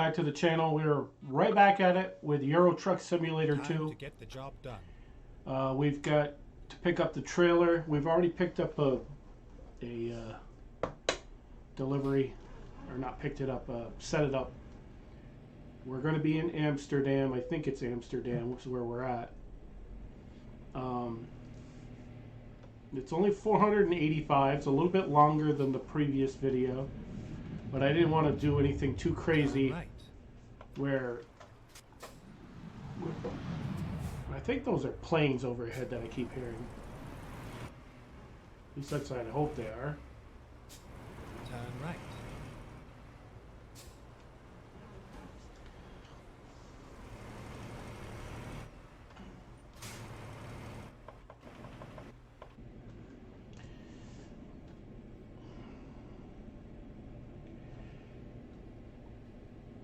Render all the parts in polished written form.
back to the channel. We're right back at it with Euro Truck Simulator 2. To get the job done. We've got to pick up the trailer. We've already picked up a delivery, or not picked it up, set it up. We're going to be in Amsterdam. I think it's Amsterdam, which is where we're at. It's only 485. It's a little bit longer than the previous video, but I didn't want to do anything too crazy. Right. Where I think those are planes overhead that I keep hearing. At least that's what I hope they are. Turn right.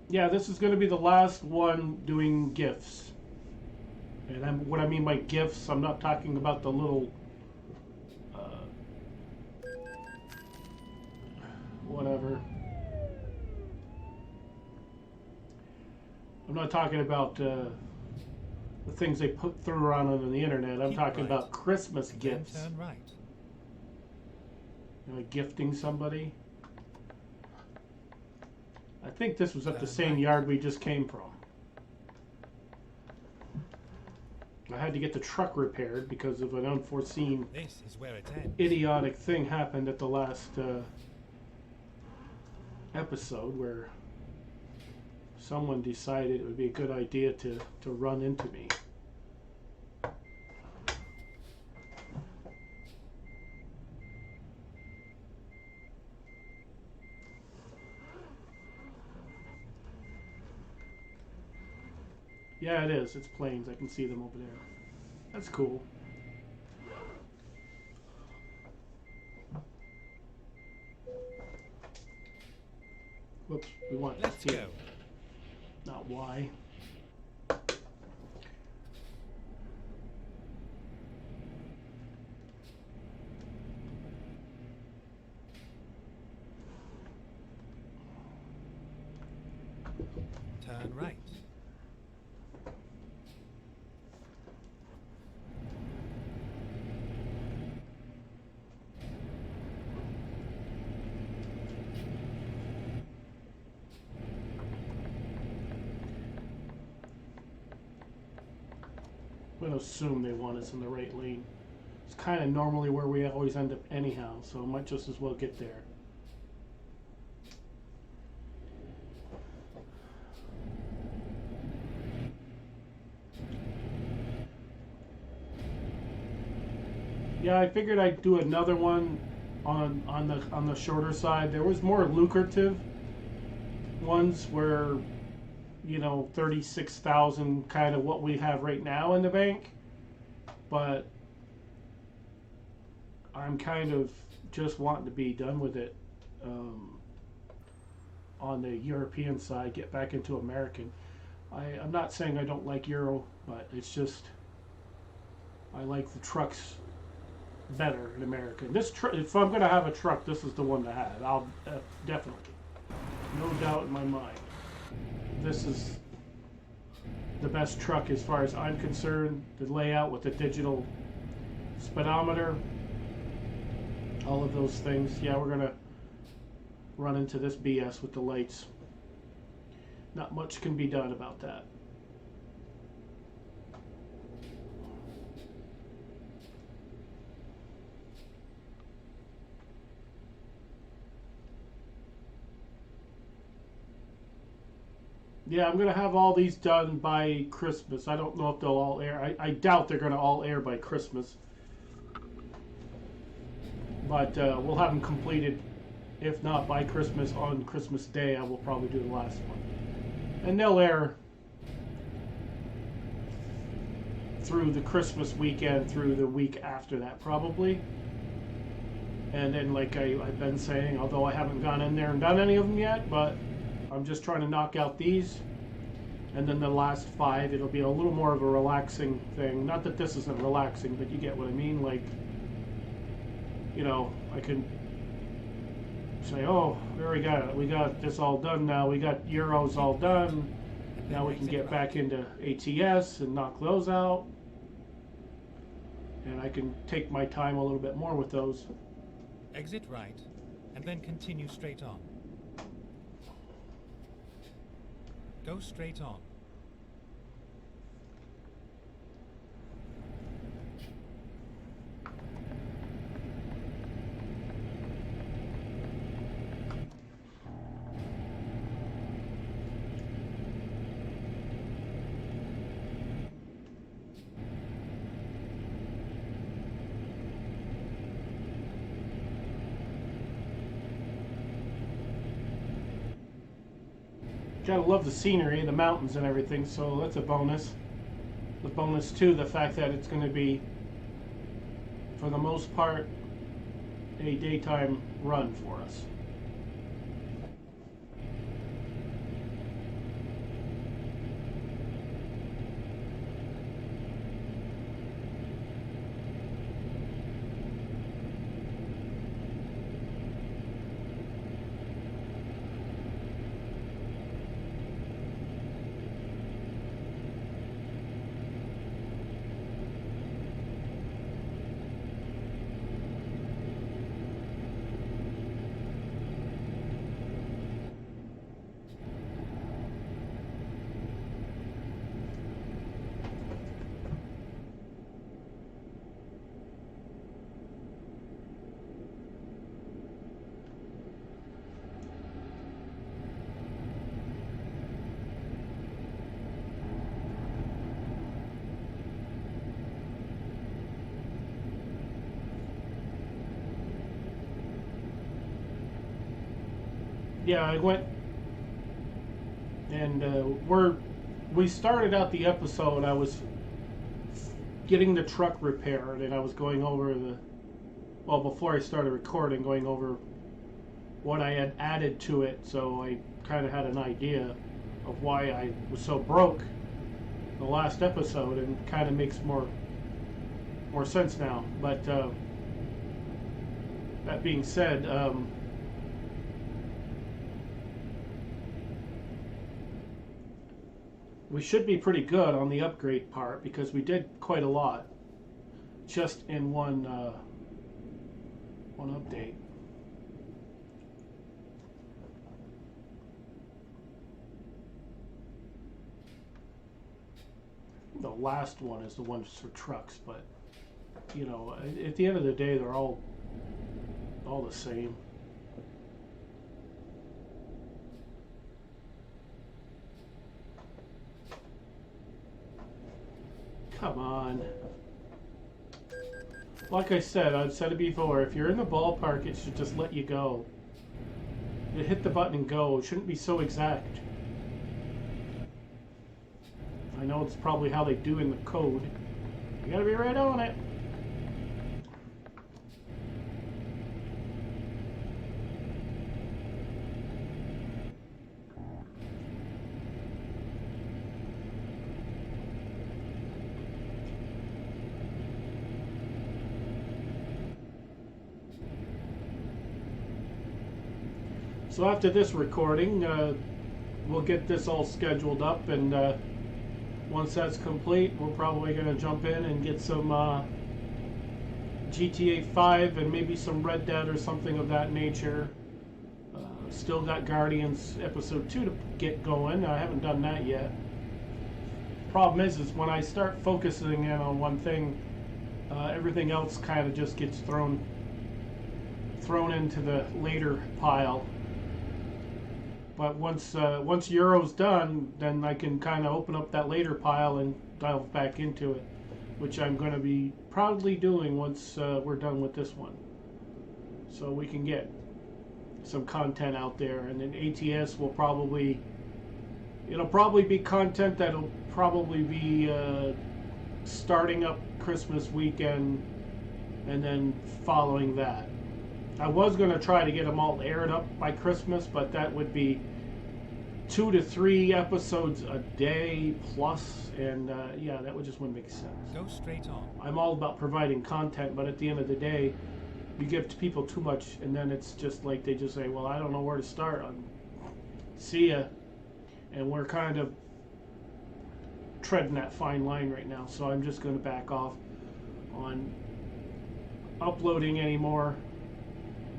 Yeah, this is going to be the last one doing GIFs. And what I mean by GIFs, I'm not talking about the little, whatever. I'm not talking about the things they put through around on the internet. I'm Keep talking right. about Christmas Then gifts. turn right. You know, like gifting somebody. I think this was at the Turn same right. yard we just came from. I had to get the truck repaired because of an unforeseen, This is where it ends. idiotic thing happened at the last episode where someone decided it would be a good idea to run into me. Yeah, it is. It's planes. I can see them over there. That's cool. Whoops, we want Let's T, go. not Y. Turn right. I'm going to assume they want us in the right lane. It's kind of normally where we always end up anyhow, so I might just as well get there. Yeah, I figured I'd do another one on the shorter side. There was more lucrative ones where, you know, 36,000 kind of what we have right now in the bank, but I'm kind of just wanting to be done with it on the European side, get back into American. I'm not saying I don't like Euro, but it's just I like the trucks better in American. If I'm going to have a truck, this is the one to have. I'll definitely, no doubt in my mind. This is the best truck as far as I'm concerned. The layout with the digital speedometer, all of those things. Yeah, we're gonna run into this BS with the lights. Not much can be done about that. Yeah, I'm going to have all these done by Christmas. I don't know if they'll all air. I doubt they're going to all air by Christmas. But we'll have them completed. If not by Christmas, on Christmas Day, I will probably do the last one. And they'll air through the Christmas weekend, through the week after that, probably. And then, like I've been saying, although I haven't gone in there and done any of them yet, but I'm just trying to knock out these, and then the last 5, it'll be a little more of a relaxing thing. Not that this isn't relaxing, but you get what I mean. Like, you know, I can say, oh, we got this all done now. We got Euros all done. And Now then we can exit get right. back into ATS and knock those out. And I can take my time a little bit more with those. Exit right, and then continue straight on. Go straight on. Gotta love the scenery, the mountains and everything, so that's a bonus. The bonus too, the fact that it's going to be, for the most part, a daytime run for us. Yeah, I went and we started out the episode. I was getting the truck repaired, and I was going over before I started recording, going over what I had added to it, so I kind of had an idea of why I was so broke the last episode, and kind of makes more sense now. But that being said, we should be pretty good on the upgrade part, because we did quite a lot just in one update. The last one is the one for trucks, but you know, at the end of the day, they're all the same. Come on. Like I said, I've said it before, if you're in the ballpark, it should just let you go. You hit the button and go. It shouldn't be so exact. I know it's probably how they do in the code. You gotta be right on it. So after this recording, we'll get this all scheduled up, and once that's complete, we're probably going to jump in and get some GTA 5 and maybe some Red Dead or something of that nature. Still got Guardians Episode 2 to get going. I haven't done that yet. Problem is when I start focusing in on one thing, everything else kind of just gets thrown into the later pile. But once Euro's done, then I can kind of open up that later pile and dive back into it, which I'm going to be proudly doing once we're done with this one. So we can get some content out there, and then ATS will it'll probably be content that'll probably be starting up Christmas weekend, and then following that. I was going to try to get them all aired up by Christmas, but that would be 2 to 3 episodes a day plus, and yeah, that would just wouldn't make sense. Go straight on. I'm all about providing content, but at the end of the day, you give to people too much, and then it's just like they just say, well, I don't know where to start. See ya. And we're kind of treading that fine line right now, so I'm just going to back off on uploading anymore.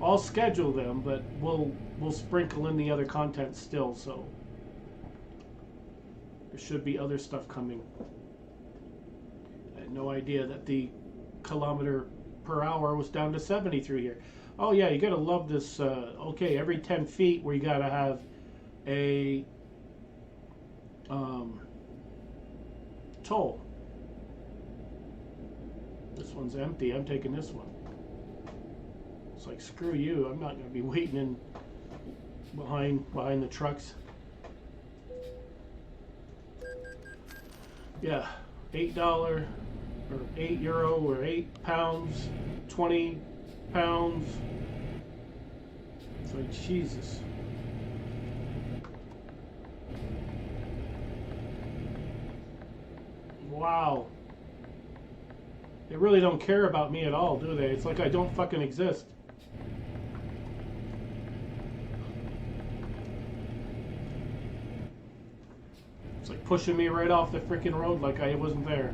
I'll schedule them, but we'll sprinkle in the other content still, so there should be other stuff coming. I had no idea that the kilometer per hour was down to 70 through here. Oh yeah, you gotta love this. Okay, every 10 feet where you gotta have a toll. This one's empty. I'm taking this one. It's like, screw you. I'm not gonna be waiting in behind the trucks. Yeah, $8 or €8 or £8, 20 pounds. It's like, Jesus. Wow. They really don't care about me at all, do they? It's like I don't fucking exist. It's like pushing me right off the freaking road like I wasn't there.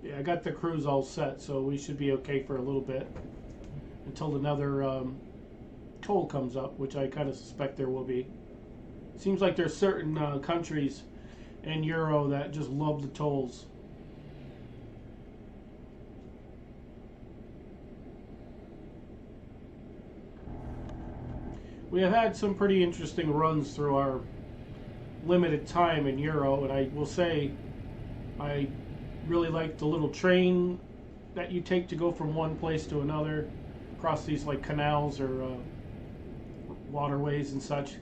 Yeah, I got the cruise all set, so we should be okay for a little bit until another toll comes up, which I kind of suspect there will be. Seems like there's certain countries in Euro that just love the tolls. We have had some pretty interesting runs through our limited time in Euro, and I will say I really like the little train that you take to go from one place to another across these like canals or waterways and such.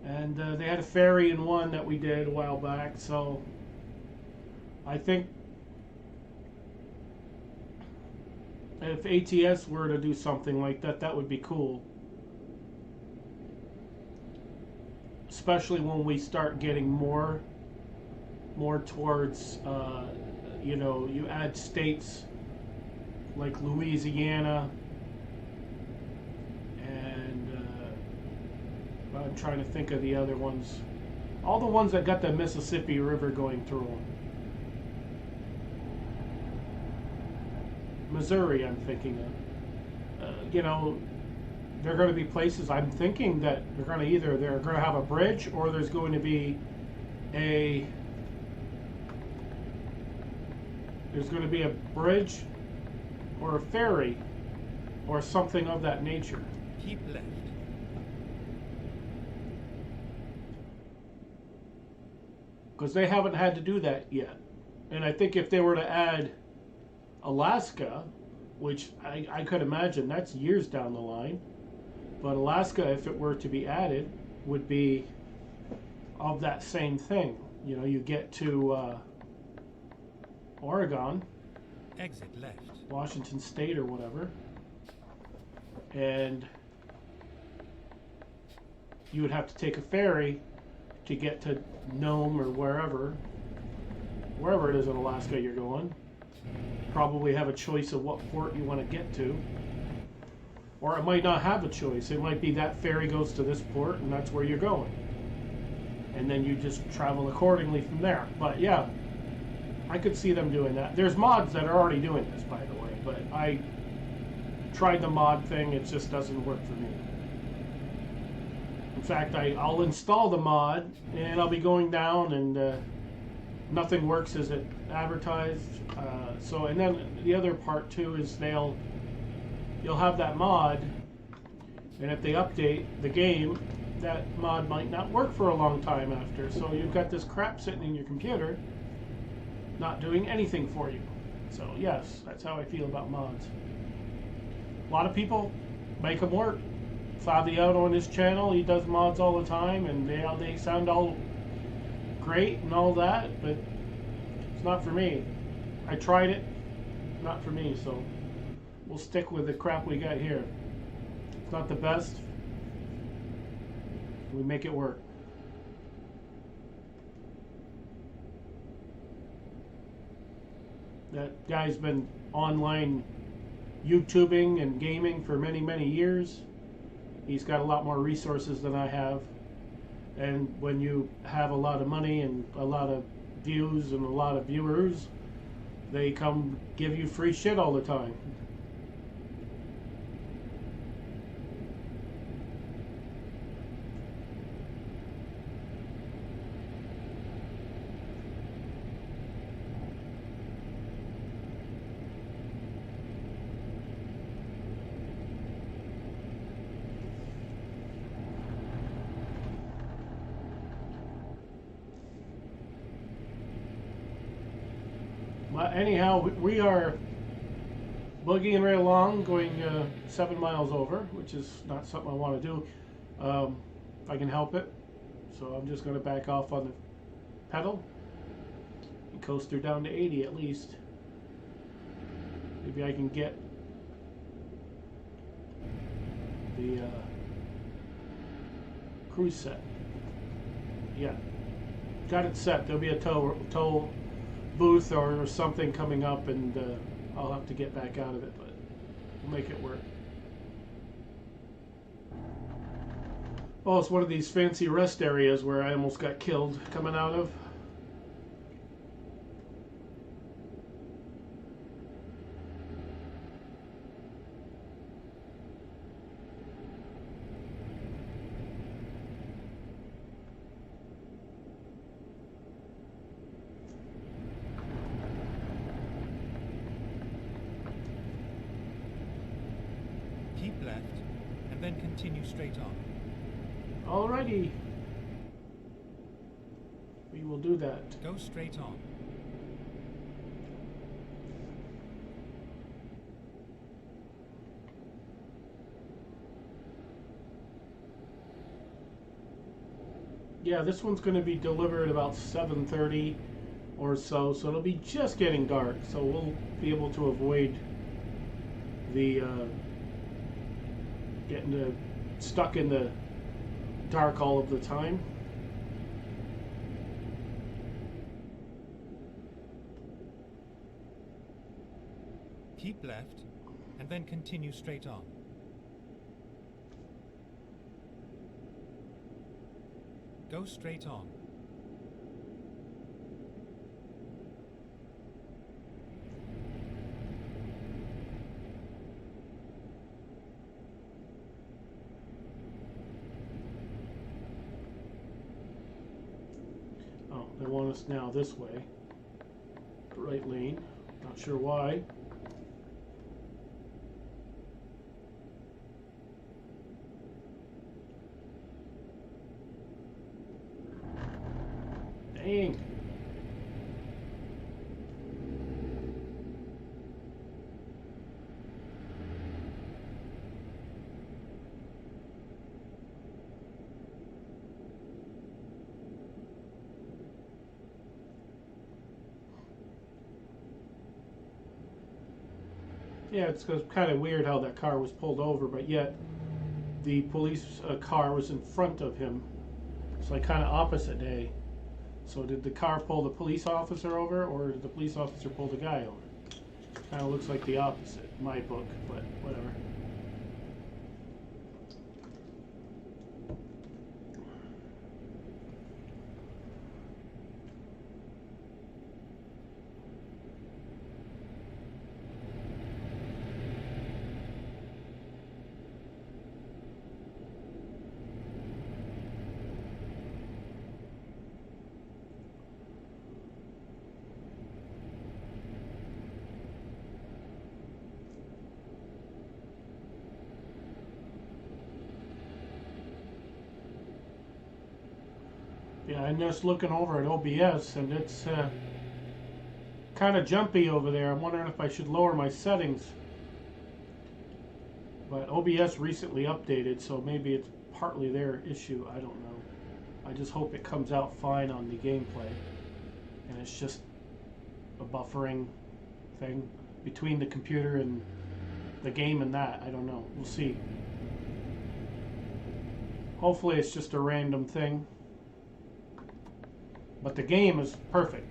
And they had a ferry in one that we did a while back, so I think if ATS were to do something like that, that would be cool. Especially when we start getting more towards, you know, you add states like Louisiana, and I'm trying to think of the other ones. All the ones that got the Mississippi River going through them. Missouri, I'm thinking of. You know, there are going to be places, I'm thinking that they're going to have a bridge, or there's going to be a bridge or a ferry or something of that nature. Keep left. Because they haven't had to do that yet. And I think if they were to add Alaska, which I could imagine that's years down the line, but Alaska, if it were to be added, would be of that same thing. You know, you get to Oregon, Exit left. Washington State or whatever, and you would have to take a ferry to get to Nome or wherever it is in Alaska you're going. Probably have a choice of what port you want to get to, or it might not have a choice. It might be that ferry goes to this port and that's where you're going, and then you just travel accordingly from there. But yeah, I could see them doing that. There's mods that are already doing this, by the way, but I tried the mod thing. It just doesn't work for me. In fact, I'll install the mod and I'll be going down and nothing works as it advertised. So, and then the other part too is you'll have that mod, and if they update the game, that mod might not work for a long time after. So you've got this crap sitting in your computer, not doing anything for you. So yes, that's how I feel about mods. A lot of people make them work. Fabio on his channel, he does mods all the time, and they sound all great and all that, but it's not for me. I tried it, not for me, so we'll stick with the crap we got here. It's not the best. We make it work. That guy's been online YouTubing and gaming for many, many years. He's got a lot more resources than I have. And when you have a lot of money and a lot of views and a lot of viewers, they come give you free shit all the time. Anyhow, we are boogieing right along, going 7 miles over, which is not something I want to do if I can help it. So I'm just going to back off on the pedal and coast her down to 80 at least. Maybe I can get the cruise set. Yeah, got it set. There'll be a tow booth or something coming up, and I'll have to get back out of it, but we'll make it work. Oh, it's one of these fancy rest areas where I almost got killed coming out of. Keep left, and then continue straight on. Alrighty. We will do that. Go straight on. Yeah, this one's going to be delivered about 7:30 or so it'll be just getting dark, so we'll be able to avoid the getting stuck in the dark all of the time. Keep left, and then continue straight on. Go straight on. Oh, they want us now this way. The right lane. Not sure why. Dang. Yeah, it's kind of weird how that car was pulled over, but yet the police car was in front of him. It's like kind of opposite day. So did the car pull the police officer over, or did the police officer pull the guy over? Kind of looks like the opposite in my book, but whatever. Yeah, I'm just looking over at OBS, and it's kind of jumpy over there. I'm wondering if I should lower my settings. But OBS recently updated, so maybe it's partly their issue. I don't know. I just hope it comes out fine on the gameplay. And it's just a buffering thing between the computer and the game and that. I don't know. We'll see. Hopefully it's just a random thing. But the game is perfect.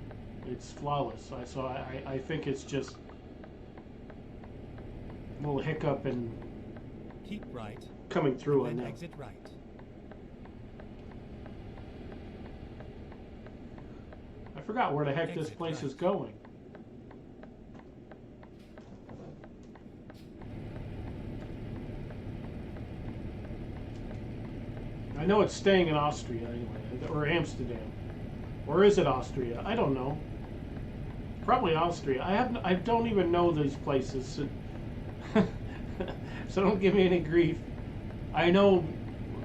It's flawless. So I think it's just a little hiccup and keep right, coming through and on then that. exit right. I forgot where the heck this Exit place right. is going. I know it's staying in Austria anyway, or Amsterdam. Or is it Austria? I don't know. Probably Austria. I don't even know these places. So don't give me any grief. I know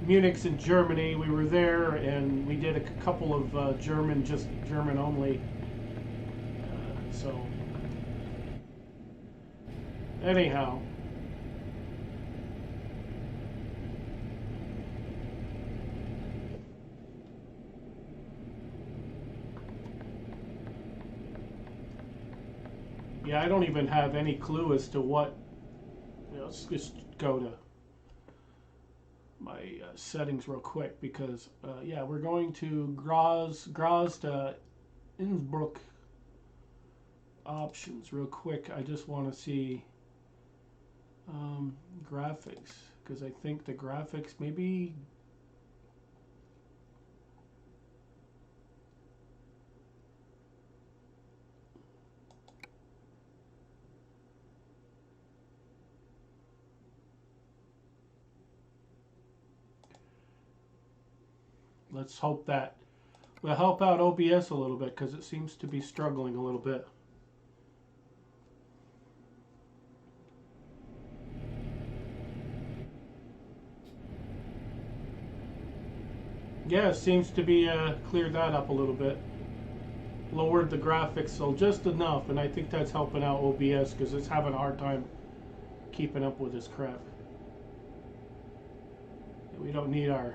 Munich's in Germany. We were there and we did a couple of just German only. So anyhow. Yeah, I don't even have any clue as to what. Let's just go to my settings real quick because, yeah, we're going to Graz to Innsbruck options real quick. I just want to see graphics because I think the graphics maybe. Let's hope that will help out OBS a little bit because it seems to be struggling a little bit. Yeah, it seems to be cleared that up a little bit. Lowered the graphics so just enough, and I think that's helping out OBS because it's having a hard time keeping up with this crap. We don't need our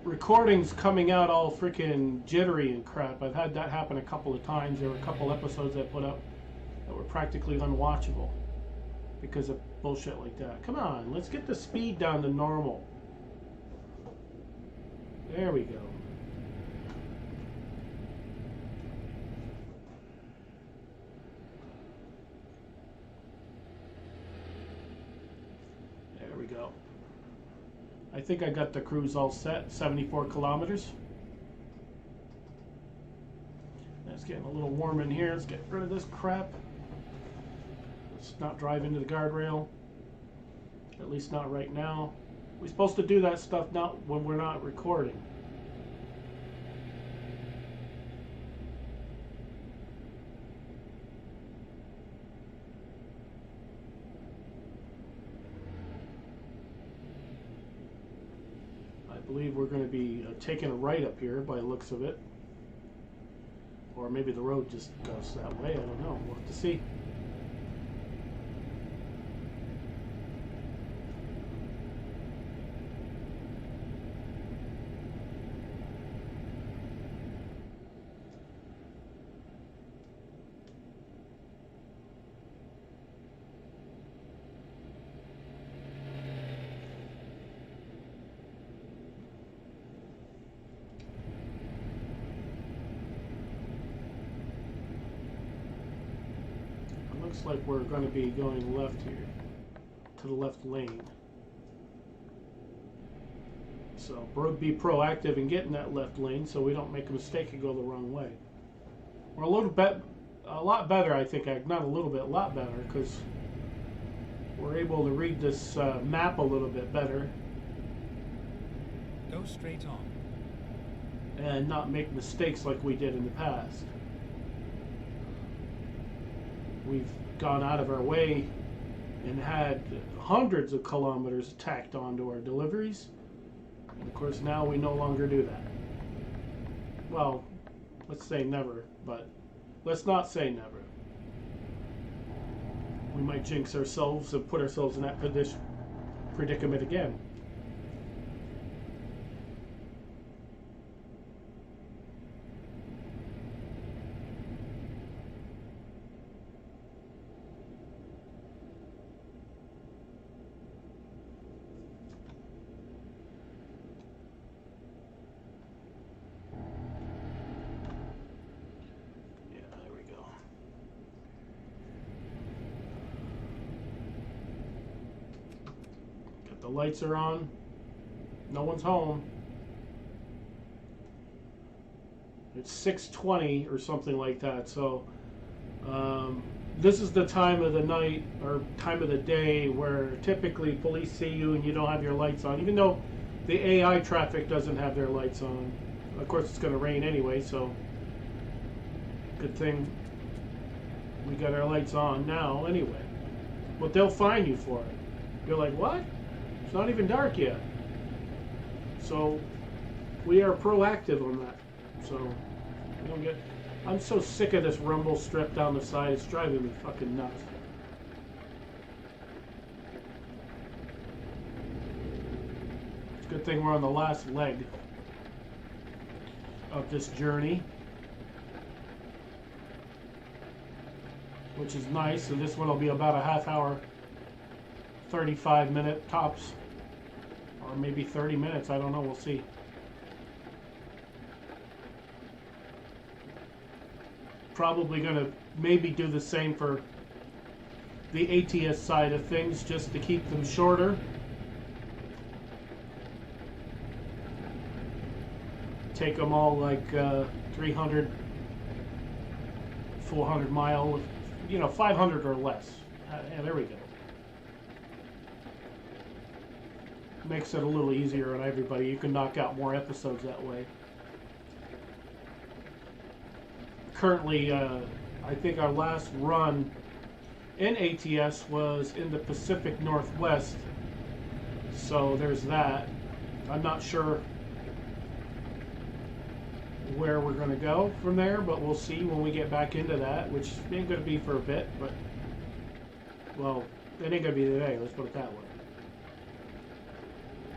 recordings coming out all freaking jittery and crap. I've had that happen a couple of times. There were a couple episodes I put up that were practically unwatchable because of bullshit like that. Come on, let's get the speed down to normal. There we go. There we go. I think I got the cruise all set, 74 kilometers. It's getting a little warm in here. Let's get rid of this crap. Let's not drive into the guardrail. At least not right now. We're supposed to do that stuff not when we're not recording. I believe we're going to be taking a right up here by the looks of it. Or maybe the road just goes that way. I don't know. We'll have to see. Looks like we're going to be going left here, to the left lane. So be proactive in getting that left lane so we don't make a mistake and go the wrong way. We're a lot better, I think. Not a little bit, a lot better, because we're able to read this map a little bit better. Go straight on. And not make mistakes like we did in the past. We've gone out of our way and had hundreds of kilometers tacked onto our deliveries. And of course now we no longer do that. Well, let's say never, but let's not say never. We might jinx ourselves and put ourselves in that predicament again. The lights are on. No one's home. It's 6:20 or something like that. So this is the time of the night or time of the day where typically police see you and you don't have your lights on, even though the AI traffic doesn't have their lights on. Of course, it's going to rain anyway, so good thing we got our lights on now anyway. But they'll fine you for it. You're like, what? It's not even dark yet. So we are proactive on that. So we don't get. I'm so sick of this rumble strip down the side. It's driving me fucking nuts. It's a good thing we're on the last leg of this journey, which is nice. And this one will be about a half hour, 35-minute tops, or maybe 30 minutes. I don't know. We'll see. Probably going to maybe do the same for the ATS side of things, just to keep them shorter. Take them all like 300, 400 mile, 500 or less. And there we go. Makes it a little easier on everybody. You can knock out more episodes that way. Currently, I think our last run in ATS was in the Pacific Northwest. So there's that. I'm not sure where we're going to go from there, but we'll see when we get back into that, which ain't going to be for a bit, but, well, it ain't going to be today, let's put it that way.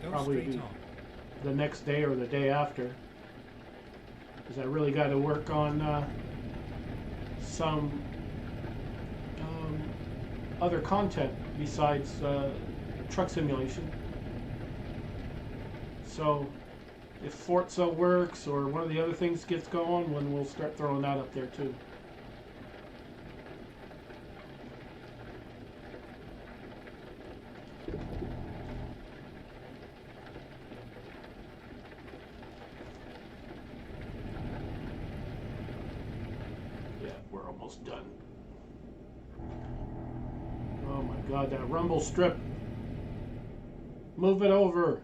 Probably be the next day or the day after, because I really got to work on some other content besides truck simulation. So if Forza works or one of the other things gets going, then we'll start throwing that up there too. Yeah, we're almost done. Oh my God, that rumble strip. Move it over.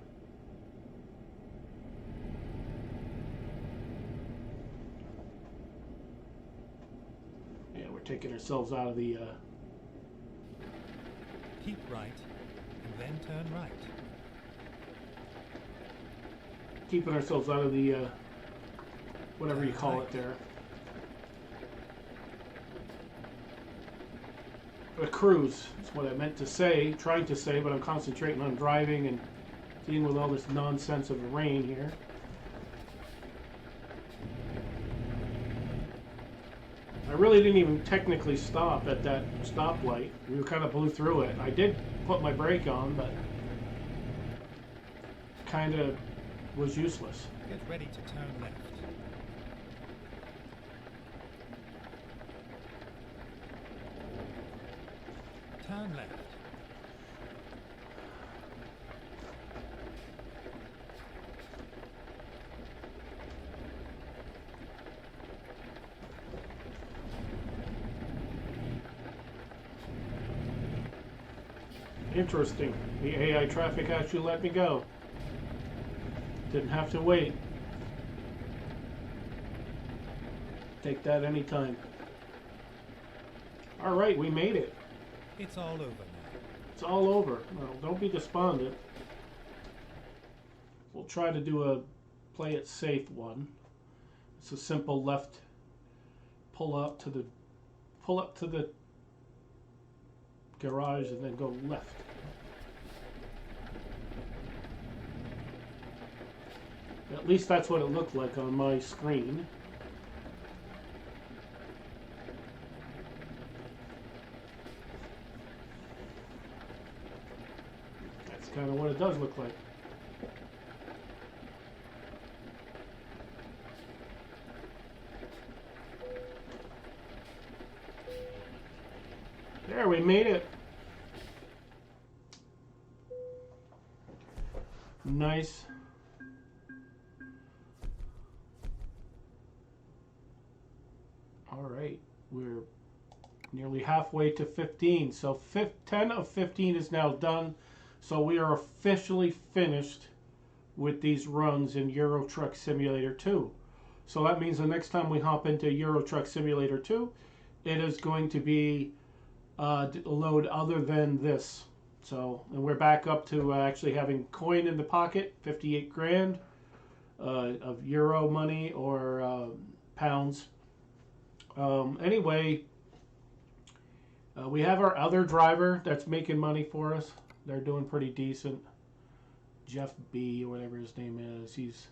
Taking ourselves out of the keep right and then turn right. Keeping ourselves out of the whatever you call it there. A cruise is what I meant to say, trying to say, but I'm concentrating on driving and dealing with all this nonsense of the rain here. I really didn't even technically stop at that stoplight. We kind of blew through it. I did put my brake on, but kind of was useless. Get ready to turn left. Turn left. Interesting. The AI traffic actually let me go. Didn't have to wait. Take that anytime. All right, we made it. It's all over now. It's all over. Well, don't be despondent. We'll try to do a play it safe one. It's a simple left pull up to the garage and then go left. At least that's what it looked like on my screen. That's kind of what it does look like. There, we made it. Nice. All right, we're nearly halfway to 15. So 10 of 15 is now done. So we are officially finished with these runs in Euro Truck Simulator 2. So that means the next time we hop into Euro Truck Simulator 2, it is going to be a load other than this. So, and we're back up to actually having coin in the pocket, 58 grand of euro money or pounds. Anyway, we have our other driver that's making money for us. They're doing pretty decent. Jeff B, or whatever his name is. He's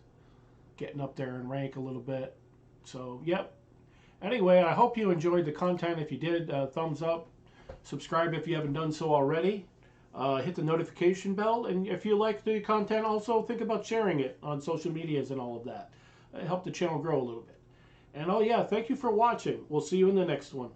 getting up there in rank a little bit. So, yep. Anyway, I hope you enjoyed the content. If you did, thumbs up. Subscribe if you haven't done so already. Hit the notification bell. And if you like the content, also think about sharing it on social medias and all of that. Help the channel grow a little bit. And oh yeah, thank you for watching. We'll see you in the next one.